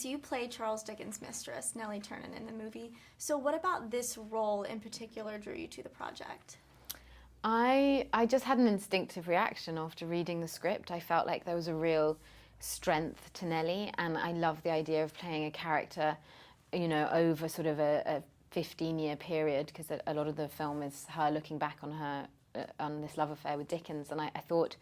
so you play Charles Dicken's mistress, Nelly Turnan, in the movie. So what about this role in particular drew you to the project? I just had an instinctive reaction after reading the script. I felt like there was a real strength to Nelly, and I love the idea of playing a character, you know, over sort of a 15-year period, because a lot of the film is her looking back on her on this love affair with Dickens, and I thought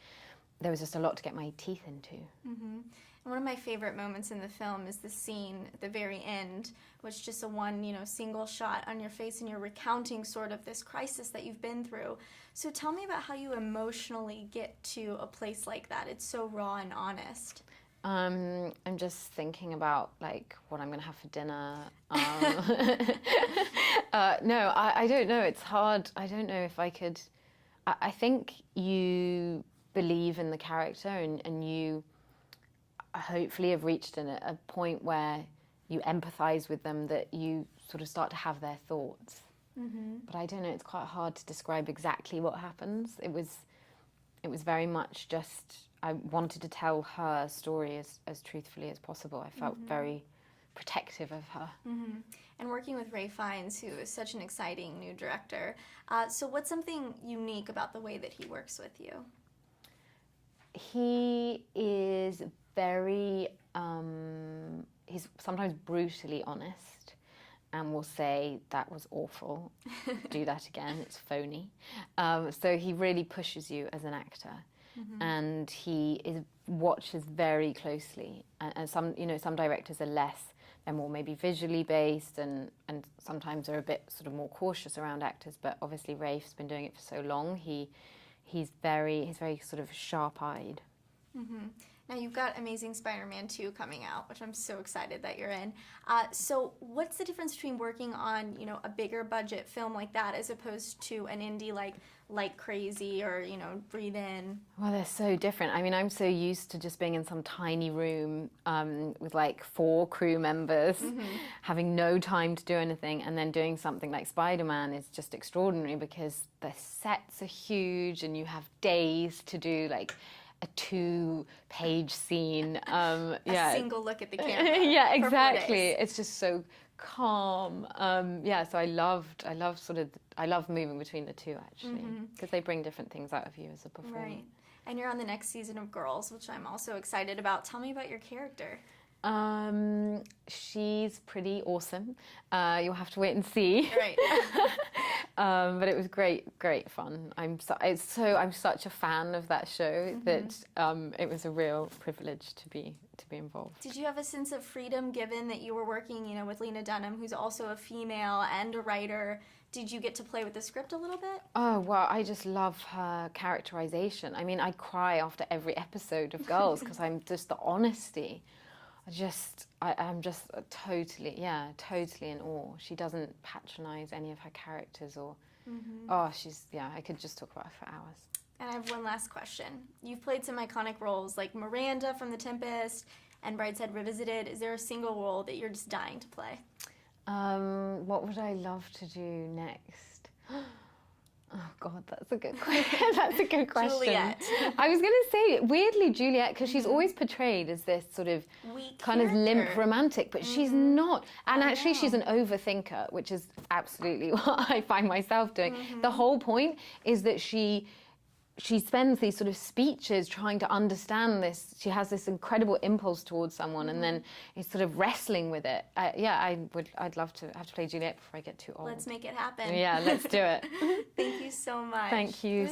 there was just a lot to get my teeth into. Mm-hmm. And one of my favorite moments in the film is the scene at the very end, which is just a one, single shot on your face, and you're recounting sort of this crisis that you've been through. So tell me about how you emotionally get to a place like that. It's so raw and honest. I'm just thinking about like what I'm gonna have for dinner. No, I don't know. It's hard. I don't know if I could. I think you believe in the character, and you hopefully have reached a point where you empathize with them, that you sort of start to have their thoughts. Mm-hmm. But I don't know. It's quite hard to describe exactly what happens. It was very much just. I wanted to tell her story as truthfully as possible. I felt very protective of her. Mm-hmm. And working with Ralph Fiennes, who is such an exciting new director. So what's something unique about the way that he works with you? He is very, he's sometimes brutally honest, and will say, that was awful, do that again, it's phony. So he really pushes you as an actor. Mm-hmm. And he watches very closely, and some directors are less, they're more maybe visually based, and sometimes are a bit sort of more cautious around actors, but obviously Ralph's been doing it for so long, he's very sort of sharp-eyed. Mm-hmm. Now you've got Amazing Spider-Man 2 coming out, which I'm so excited that you're in. So what's the difference between working on, a bigger budget film like that as opposed to an indie like Crazy or, Breathe In? Well, they're so different. I mean, I'm so used to just being in some tiny room with like 4 crew members, having no time to do anything, and then doing something like Spider-Man is just extraordinary because the sets are huge and you have days to do like a 2-page scene. A single look at the camera. Yeah, exactly. It's just so calm. So I love moving between the two, actually, because they bring different things out of you as a performer. Right. And you're on the next season of Girls, which I'm also excited about. Tell me about your character. She's pretty awesome. You'll have to wait and see. Right. But it was great fun. I'm such a fan of that show that it was a real privilege to be involved. Did you have a sense of freedom given that you were working, with Lena Dunham, who's also a female and a writer? Did you get to play with the script a little bit? Oh, well, I just love her characterization. I mean, I cry after every episode of Girls because I'm just the honesty. I'm just totally in awe. She doesn't patronize any of her characters or, I could just talk about her for hours. And I have one last question. You've played some iconic roles like Miranda from The Tempest and Brideshead Revisited. Is there a single role that you're just dying to play? What would I love to do next? Oh God, that's a good question. That's a good question. Juliet. I was going to say, weirdly, Juliet, because she's always portrayed as this sort of weak kind character. of limp romantic, but she's not. And actually, she's an overthinker, which is absolutely what I find myself doing. The whole point is that she spends these sort of speeches trying to understand this. She has this incredible impulse towards someone, and then is sort of wrestling with it. I'd love to have to play Juliet before I get too old. Let's make it happen. Yeah, let's do it. Thank you so much. Thank you.